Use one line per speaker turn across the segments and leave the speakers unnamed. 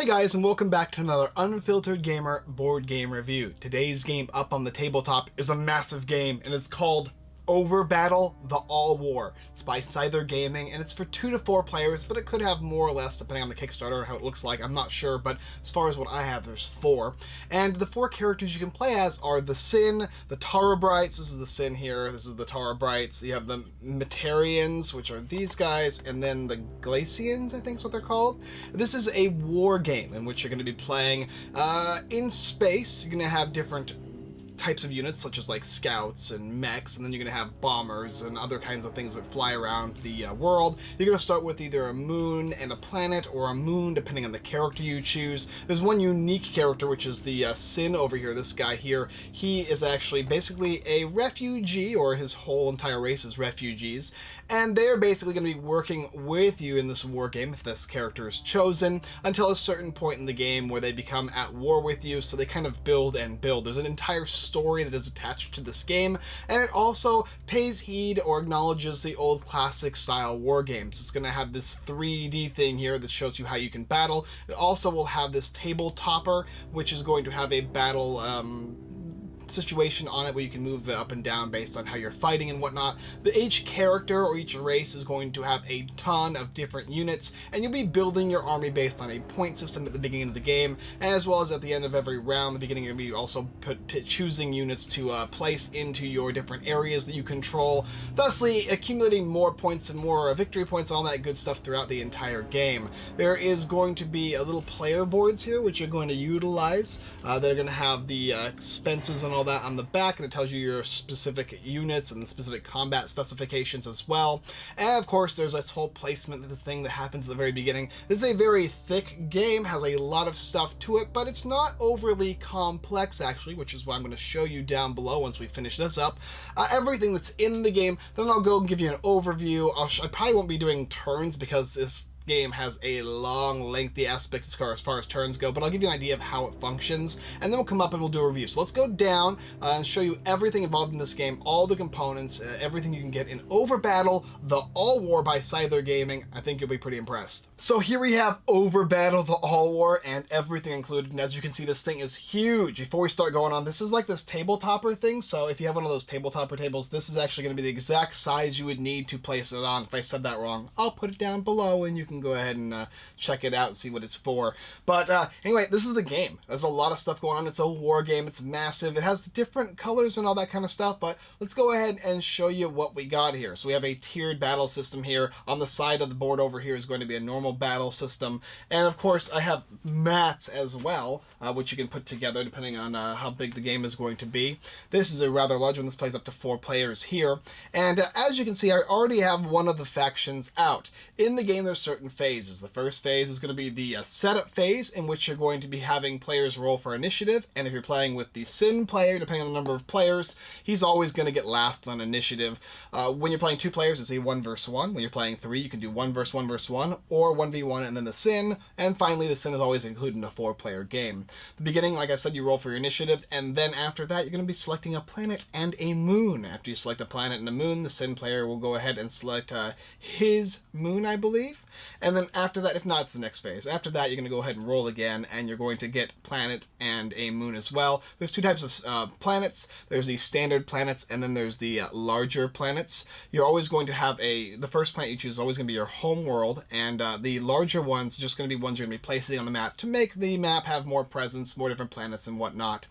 Hey guys, and welcome back to another Unfiltered Gamer board game review. Today's game up on the tabletop is a massive game, and it's called OverBattle: The All War. It's by Scyther Gaming, and it's for 2 to 4 players, but it could have more or less depending on the Kickstarter and how it looks like. I'm not sure, but as far as what I have, there's 4. And the 4 characters you can play as are the Sin, the Tarabrites, this is the Sin here, this is the Tarabrites, you have the Metarians, which are these guys, and then the Glacians, I think is what they're called. This is a war game in which you're going to be playing in space. You're going to have different types of units such as like scouts and mechs, and then you're going to have bombers and other kinds of things that fly around the world. You're going to start with either a moon and a planet, or a moon depending on the character you choose. There's one unique character, which is the Sin over here, this guy here. He is actually basically a refugee, or his whole entire race is refugees, and they're basically going to be working with you in this war game if this character is chosen until a certain point in the game where they become at war with you, so they kind of build and build. There's an entire story that is attached to this game, and it also pays heed or acknowledges the old classic style war games. It's going to have this 3D thing here that shows you how you can battle. It also will have this table topper, which is going to have a battle situation on it where you can move up and down based on how you're fighting and whatnot. Each character or each race is going to have a ton of different units, and you'll be building your army based on a point system at the beginning of the game, and as well as at the end of every round, the beginning, you'll be also choosing units to place into your different areas that you control, thusly accumulating more points and more victory points, all that good stuff throughout the entire game. There is going to be a little player boards here which you're going to utilize that are going to have the expenses and all that on the back, and it tells you your specific units and specific combat specifications as well. And of course there's this whole placement, the thing that happens at the very beginning. This is a very thick game, has a lot of stuff to it, but it's not overly complex actually, which is what I'm going to show you down below once we finish this up. Everything that's in the game, then I'll go and give you an overview. I probably won't be doing turns because this game has a long, lengthy aspect as far as turns go, but I'll give you an idea of how it functions, and then we'll come up and we'll do a review. So let's go down and show you everything involved in this game, all the components, everything you can get in OverBattle: The All War by Scyther Gaming. I think you'll be pretty impressed. So here we have OverBattle: The All War and everything included, and as you can see, this thing is huge. Before we start going on, this is like this tabletopper thing, so if you have one of those tabletopper tables, this is actually going to be the exact size you would need to place it on. If I said that wrong, I'll put it down below and you can go ahead and check it out and see what it's for. But anyway, this is the game. There's a lot of stuff going on. It's a war game. It's massive. It has different colors and all that kind of stuff, but let's go ahead and show you what we got here. So we have a tiered battle system here. On the side of the board over here is going to be a normal battle system, and of course I have mats as well, which you can put together depending on how big the game is going to be. This is a rather large one. This plays up to 4 players here, and as you can see, I already have one of the factions out. In the game, there's certain phases. The first phase is going to be the setup phase, in which you're going to be having players roll for initiative, and if you're playing with the Sin player, depending on the number of players, he's always going to get last on initiative. When you're playing 2 players, it's a 1 versus 1. When you're playing 3, you can do 1 versus 1 versus 1, or 1v1 and then the Sin, and finally the Sin is always included in a 4-player game. The beginning, like I said, you roll for your initiative, and then after that you're going to be selecting a planet and a moon. After you select a planet and a moon, the Sin player will go ahead and select his moon, I believe, and then after that, if not, it's the next phase. After that, you're going to go ahead and roll again, and you're going to get planet and a moon as well. There's 2 types of planets. There's the standard planets, and then there's the larger planets. You're always going to have the first planet you choose is always going to be your home world, and the larger ones are just going to be ones you're going to be placing on the map to make the map have more presence, more different planets and whatnot.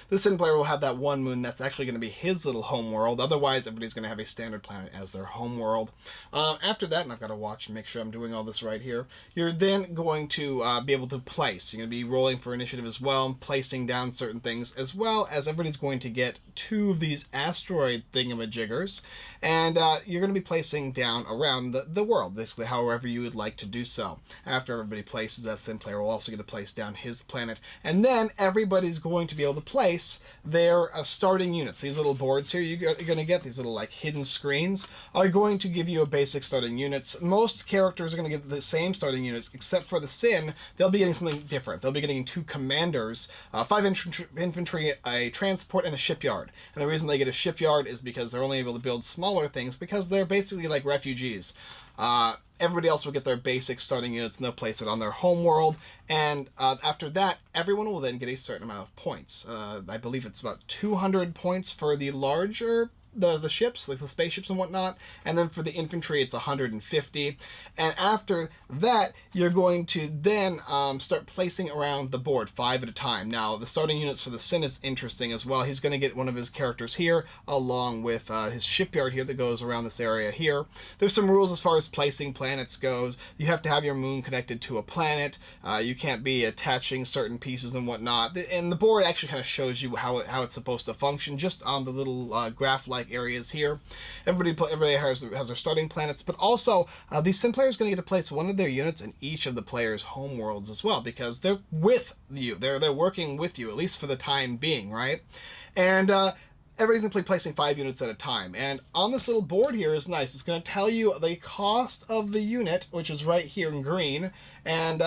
The Sin player will have that one moon that's actually going to be his little home world. Otherwise, everybody's going to have a standard planet as their home world. After that, and I've got to watch and make sure I'm doing all this right here, you're then going to be able to place. You're going to be rolling for initiative as well, placing down certain things, as well as everybody's going to get 2 of these asteroid thingamajiggers, and you're going to be placing down around the world, basically however you would like to do so. After everybody places, that Sin player will also get to place down his planet, and then everybody's going to be able to place their starting units. These little boards here you're going to get, these little like hidden screens, are going to give you a basic starting units. Most characters are going to get get the same starting units, except for the Sin, they'll be getting something different. They'll be getting 2 commanders, 5 infantry, a transport, and a shipyard. And the reason they get a shipyard is because they're only able to build smaller things, because they're basically like refugees. Everybody else will get their basic starting units, and they'll place it on their home world. And after that, everyone will then get a certain amount of points. I believe it's about 200 points for the larger the ships, like the spaceships and whatnot, and then for the infantry it's 150. And after that, you're going to then start placing around the board 5 at a time. Now, the starting units for the Sin is interesting as well. He's going to get one of his characters here, along with his shipyard here that goes around this area here. There's some rules as far as placing planets goes. You have to have your moon connected to a planet. You can't be attaching certain pieces and whatnot. And the board actually kind of shows you how it's supposed to function, just on the little graph-like areas here. Everybody has their starting planets, but also these Sin players are going to get to place one of their units in each of the players' home worlds as well, because they're with you. They're working with you, at least for the time being, right? And everybody's going to be placing 5 units at a time. And on this little board here is nice. It's going to tell you the cost of the unit, which is right here in green, and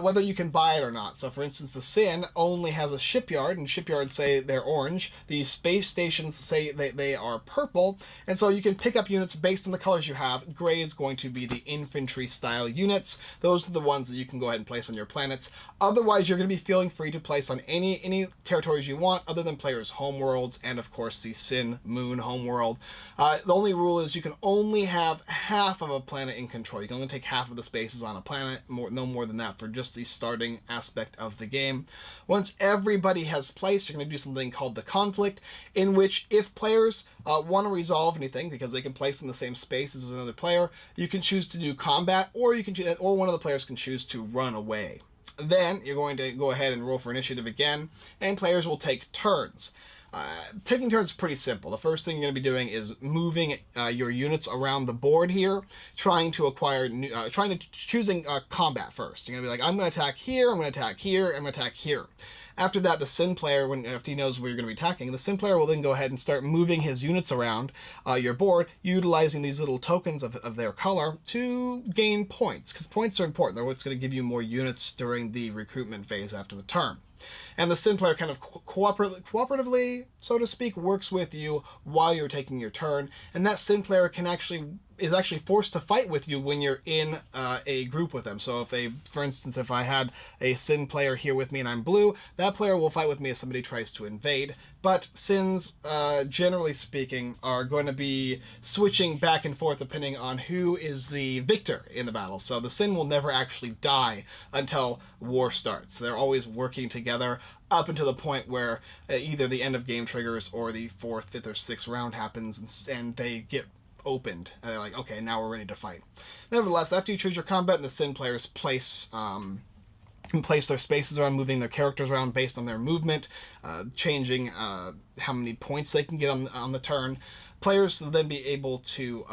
whether you can buy it or not. So, for instance, the Sin only has a shipyard, and shipyards say they're orange. The space stations say they are purple, and so you can pick up units based on the colors you have. Gray is going to be the infantry-style units. Those are the ones that you can go ahead and place on your planets. Otherwise, you're going to be feeling free to place on any territories you want, other than players' homeworlds, and of course the Sin Moon homeworld. The only rule is you can only have half of a planet in control. You can only take half of the spaces on a planet, no more than that for just the starting aspect of the game. Once everybody has placed, you're going to do something called the conflict, in which if players want to resolve anything, because they can place in the same space as another player, you can choose to do combat, or one of the players can choose to run away. Then you're going to go ahead and roll for initiative again, and players will take turns. Taking turns is pretty simple. The first thing you're going to be doing is moving your units around the board here, trying to choosing combat first. You're going to be like, I'm going to attack here, I'm going to attack here, I'm going to attack here. After that, the Sin player, after he knows where you're going to be attacking, the Sin player will then go ahead and start moving his units around your board, utilizing these little tokens of their color to gain points, because points are important. They're what's going to give you more units during the recruitment phase after the turn. And the Sin player kind of cooperatively, so to speak, works with you while you're taking your turn. And that Sin player is actually forced to fight with you when you're in a group with them. So for instance, if I had a Sin player here with me and I'm blue, that player will fight with me if somebody tries to invade. But Sins, generally speaking, are going to be switching back and forth depending on who is the victor in the battle. So the Sin will never actually die until war starts. They're always working together up until the point where either the end of game triggers or the 4th, 5th, or 6th round happens, and they get opened. And they're like, okay, now we're ready to fight. Nevertheless, after you choose your combat, and the Sin players can place their spaces around, moving their characters around based on their movement, changing how many points they can get on the turn. Players will then be able to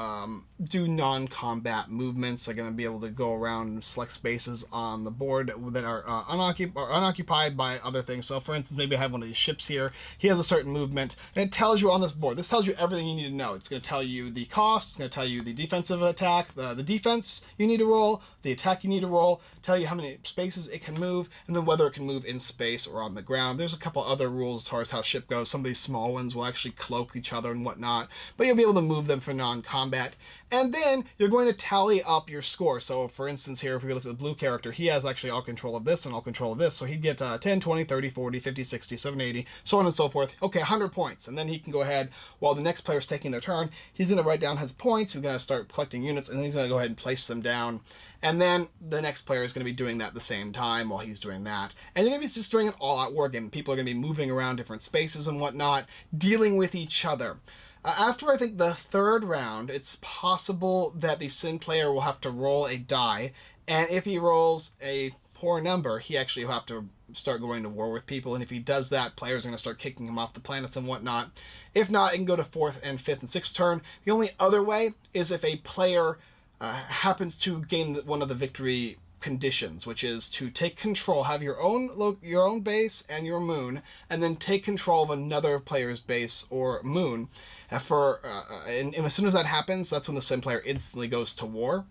do non-combat movements. They're going to be able to go around and select spaces on the board that are unoccupied by other things. So, for instance, maybe I have one of these ships here. He has a certain movement, and it tells you on this board. This tells you everything you need to know. It's going to tell you the cost. It's going to tell you the defensive attack, the defense you need to roll, the attack you need to roll, tell you how many spaces it can move, and then whether it can move in space or on the ground. There's a couple other rules as far as how ship goes. Some of these small ones will actually cloak each other and whatnot, but you'll be able to move them for non-combat. And then you're going to tally up your score. So, for instance, here, if we look at the blue character, he has actually all control of this and all control of this. So he'd get 10, 20, 30, 40, 50, 60, 70, 80, so on and so forth. Okay, 100 points. And then he can go ahead, while the next player's taking their turn, he's going to write down his points. He's going to start collecting units, and then he's going to go ahead and place them down. And then the next player is going to be doing that at the same time while he's doing that. And you're going to be just doing an all-out war game. People are going to be moving around different spaces and whatnot, dealing with each other. After, I think, the 3rd round, it's possible that the Sin player will have to roll a die, and if he rolls a poor number, he actually will have to start going to war with people, and if he does that, players are going to start kicking him off the planets and whatnot. If not, it can go to 4th and 5th and 6th turn. The only other way is if a player happens to gain one of the victory conditions, which is to take control, have your own base and your moon, and then take control of another player's base or moon. And as soon as that happens, that's when the Sin player instantly goes to war.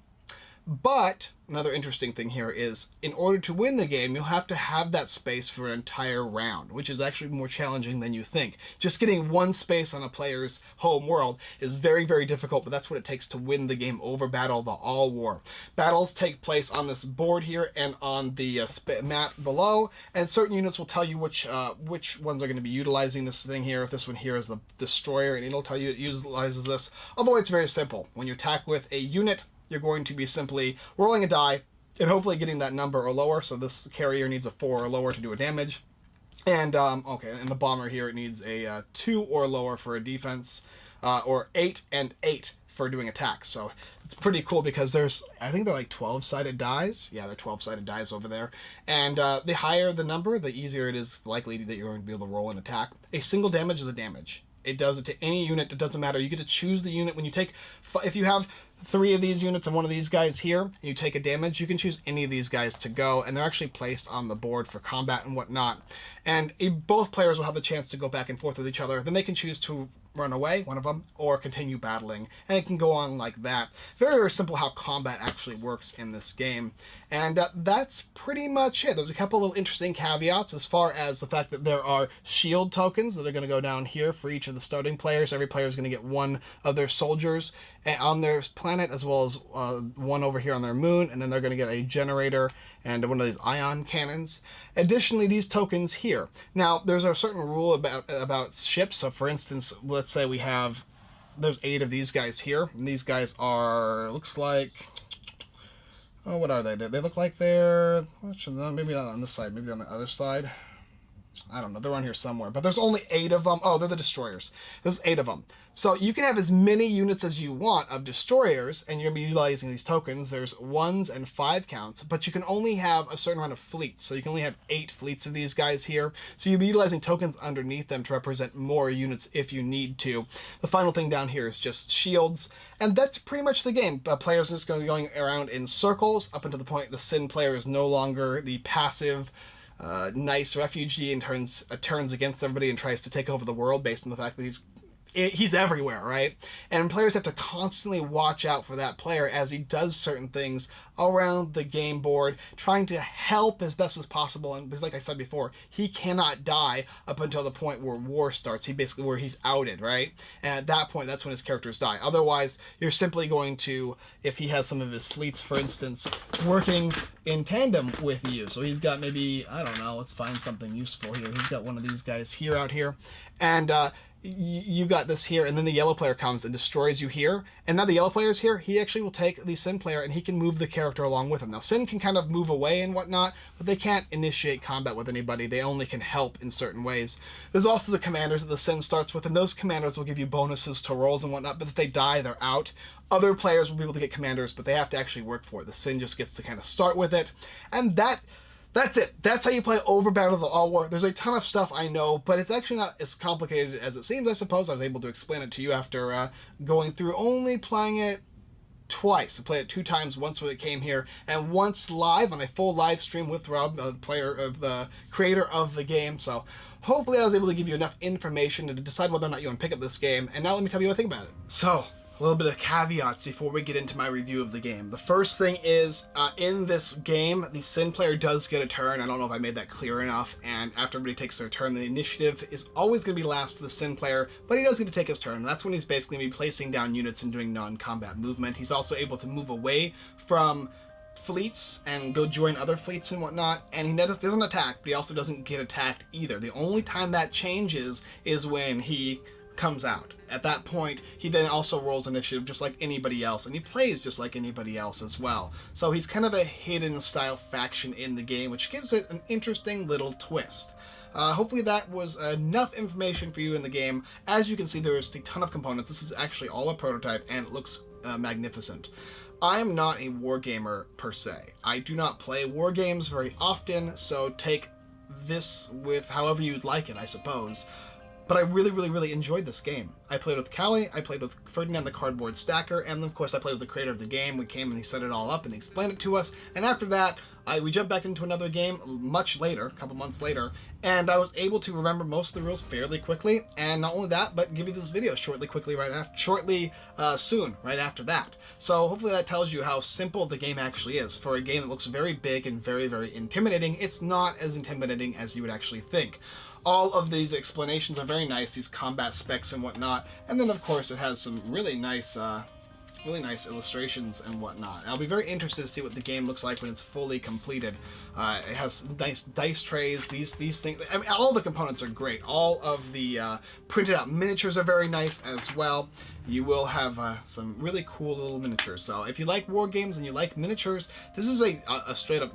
But another interesting thing here is, in order to win the game, you'll have to have that space for an entire round, which is actually more challenging than you think. Just getting one space on a player's home world is very, very difficult, but that's what it takes to win the game OverBattle, the All War. Battles take place on this board here and on the map below, and certain units will tell you which ones are going to be utilizing this thing here. This one here is the Destroyer, and it'll tell you it utilizes this. Although it's very simple. When you attack with a unit, you're going to be simply rolling a die and hopefully getting that number or lower. So this carrier needs a 4 or lower to do a damage. And, okay, and the bomber here, it needs a 2 or lower for a defense, or 8 and 8 for doing attacks. So it's pretty cool because I think they're like 12-sided dies. Yeah, they're 12-sided dies over there. And the higher the number, the easier it is likely that you're going to be able to roll an attack. A single damage is a damage. It does it to any unit. It doesn't matter. You get to choose the unit. When you take, if you have 3 of these units and one of these guys here, and you take a damage, you can choose any of these guys to go, and they're actually placed on the board for combat and whatnot. And both players will have the chance to go back and forth with each other. Then they can choose to run away, one of them, or continue battling, and it can go on like that. Very, very simple how combat actually works in this game. And that's pretty much it. There's a couple little interesting caveats as far as the fact that there are shield tokens that are going to go down here for each of the starting players. Every player is going to get one of their soldiers on their planet, as well as one over here on their moon, and then they're going to get a generator and one of these ion cannons. Additionally, these tokens here. Now, there's a certain rule about ships. So, for instance, let's say there's 8 of these guys here, and these guys are, looks like, oh, what are they? They look like they're, maybe not on this side, maybe on the other side. I don't know, they're on here somewhere, but there's only 8 of them. Oh, they're the destroyers. There's 8 of them. So you can have as many units as you want of destroyers, and you're going to be utilizing these tokens. There's 1s and 5 counts, but you can only have a certain amount of fleets. So you can only have 8 fleets of these guys here. So you'll be utilizing tokens underneath them to represent more units if you need to. The final thing down here is just shields, and that's pretty much the game. Players are just going to be going around in circles up until the point the Sin player is no longer the passive nice refugee and turns against everybody and tries to take over the world based on the fact that he's everywhere, right? And players have to constantly watch out for that player as he does certain things around the game board, trying to help as best as possible. And because, like I said before, he cannot die up until the point where war starts. Where he's outed, right? And at that point, that's when his characters die. Otherwise, you're simply going to, if he has some of his fleets, for instance, working in tandem with you. So he's got maybe, I don't know, let's find something useful here. He's got one of these guys out here. And, you got this here, and then the yellow player comes and destroys you here, and now the yellow player is here. He actually will take the Sin player and he can move the character along with him. Now Sin can kind of move away and whatnot, but they can't initiate combat with anybody. They only can help in certain ways. There's also the commanders that the Sin starts with, and those commanders will give you bonuses to rolls and whatnot, but if they die, they're out. Other players will be able to get commanders, but they have to actually work for it. The Sin just gets to kind of start with it, and that's it. That's how you play OverBattle the All War. There's a ton of stuff, I know, but it's actually not as complicated as it seems, I suppose. I was able to explain it to you after going through only playing it twice. I played it 2 times, once when it came here, and once live on a full live stream with Rob, the creator of the game. So hopefully I was able to give you enough information to decide whether or not you want to pick up this game. And now let me tell you what I think about it. So, a little bit of caveats before we get into my review of the game. The first thing is, in this game, the Sin player does get a turn. I don't know if I made that clear enough, and after everybody takes their turn, the initiative is always going to be last for the Sin player, but he does get to take his turn. That's when he's basically going to be placing down units and doing non-combat movement. He's also able to move away from fleets and go join other fleets and whatnot, and he doesn't attack, but he also doesn't get attacked either. The only time that changes is when he comes out. At that point, he then also rolls initiative just like anybody else, and he plays just like anybody else as well. So he's kind of a hidden style faction in the game, which gives it an interesting little twist. Hopefully that was enough information for you in the game. As you can see, there is a ton of components. This is actually all a prototype, and it looks magnificent. I am not a war gamer per se. I do not play war games very often, so take this with however you'd like it, I suppose. But I really enjoyed this game. I played with Callie, I played with Ferdinand the Cardboard Stacker, and of course I played with the creator of the game. We came and he set it all up and he explained it to us. And after that, we jumped back into another game much later, a couple months later, and I was able to remember most of the rules fairly quickly. And not only that, but give you this video soon, right after that. So hopefully that tells you how simple the game actually is. For a game that looks very big and very intimidating, it's not as intimidating as you would actually think. All of these explanations are very nice, these combat specs and whatnot, and then of course it has some really nice illustrations and whatnot. And I'll be very interested to see what the game looks like when it's fully completed. It has nice dice trays, these things. I mean, all the components are great. All of the printed out miniatures are very nice as well. You will have some really cool little miniatures. So if you like war games and you like miniatures, this is a straight up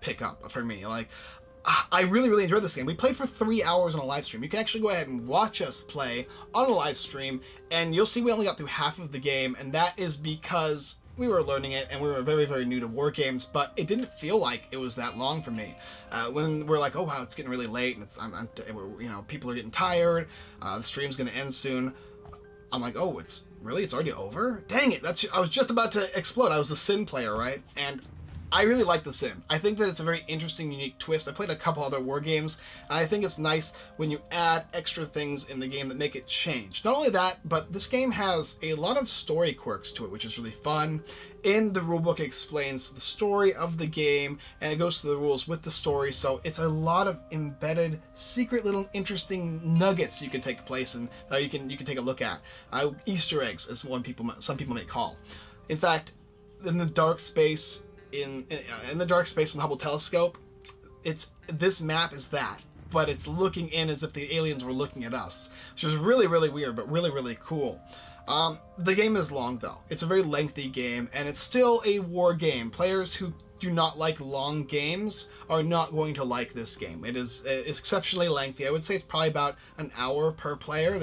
pick up for me. Like, I really enjoyed this game. We played for 3 hours on a live stream. You can actually go ahead and watch us play on a live stream, and you'll see we only got through half of the game, and that is because we were learning it and we were very new to war games, but it didn't feel like it was that long for me. When we're like, oh wow, it's getting really late, and people are getting tired, the stream's gonna end soon. I'm like, oh, it's already over? Dang it, I was just about to explode. I was the Sin player, right? And I really like The Sim. I think that it's a very interesting, unique twist. I played a couple other war games, and I think it's nice when you add extra things in the game that make it change. Not only that, but this game has a lot of story quirks to it, which is really fun. In the rulebook, it explains the story of the game, and it goes through the rules with the story, so it's a lot of embedded, secret little interesting nuggets you can take place and you can take a look at. Easter eggs is one some people may call. In fact, in the dark space, in the dark space from the Hubble telescope, this map is that, but it's looking in as if the aliens were looking at us, which is really weird, but really cool. The game is long though. It's a very lengthy game, and it's still a war game. Players who do not like long games are not going to like this game. It's exceptionally lengthy. I would say it's probably about an hour per player,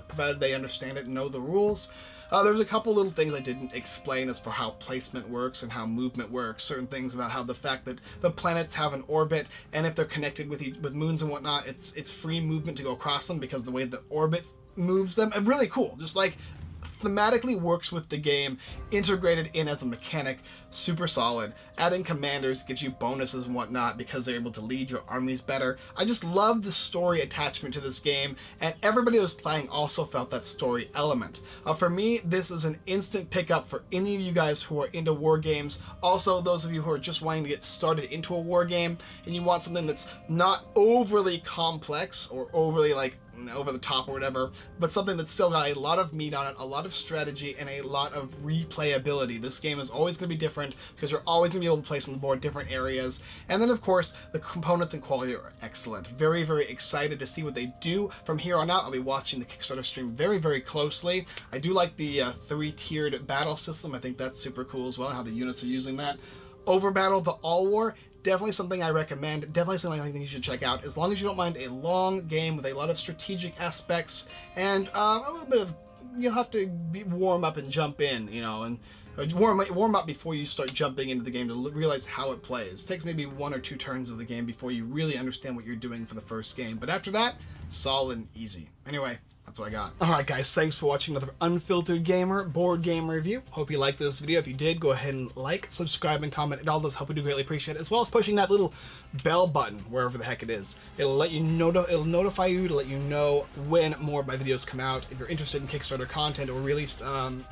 provided they understand it and know the rules. There's a couple little things I didn't explain as for how placement works and how movement works. Certain things about how the fact that the planets have an orbit, and if they're connected with moons and whatnot, it's free movement to go across them because the way the orbit moves them. And really cool. Just like thematically works with the game, integrated in as a mechanic, super solid. Adding commanders gives you bonuses and whatnot because they're able to lead your armies better. I just love the story attachment to this game, and everybody who was playing also felt that story element. For me, this is an instant pickup for any of you guys who are into war games. Also, those of you who are just wanting to get started into a war game and you want something that's not overly complex or overly over the top or whatever, but something that's still got a lot of meat on it, a lot of strategy, and a lot of replayability. This game is always going to be different because you're always going to be able to place on the board different areas. And then of course, the components and quality are excellent. Very excited to see what they do from here on out. I'll be watching the Kickstarter stream very closely. I do like the 3-tiered battle system. I think that's super cool as well, how the units are using that. OverBattle, the All War, definitely something I recommend, definitely something I think you should check out, as long as you don't mind a long game with a lot of strategic aspects and a little bit of, you'll have to warm up and jump in, and warm up before you start jumping into the game to realize how it plays. It takes maybe 1 or 2 turns of the game before you really understand what you're doing for the first game, but after that, solid and easy. Anyway, that's what I got. Alright guys, thanks for watching another Unfiltered Gamer board game review. Hope you liked this video. If you did, go ahead and like, subscribe, and comment. It all does help. We do greatly appreciate it, as well as pushing that little bell button wherever the heck it is. It'll let you know, it'll notify you to let you know when more of my videos come out. If you're interested in Kickstarter content or released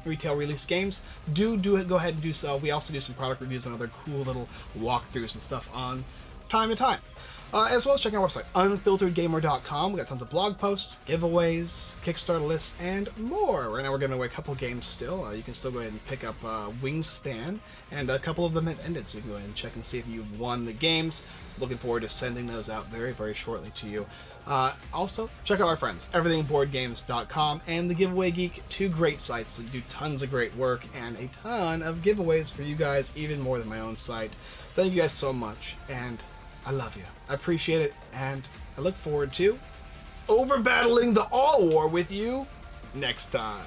retail release games, do go ahead and do so. We also do some product reviews and other cool little walkthroughs and stuff on time to time. As well as checking our website, unfilteredgamer.com. We got tons of blog posts, giveaways, Kickstarter lists, and more. Right now we're giving away a couple games still. You can still go ahead and pick up Wingspan, and a couple of them have ended, so you can go ahead and check and see if you've won the games. Looking forward to sending those out very shortly to you. Also, check out our friends, everythingboardgames.com and The Giveaway Geek, 2 great sites that do tons of great work and a ton of giveaways for you guys, even more than my own site. Thank you guys so much, and I love you. I appreciate it, and I look forward to overbattling the All War with you next time.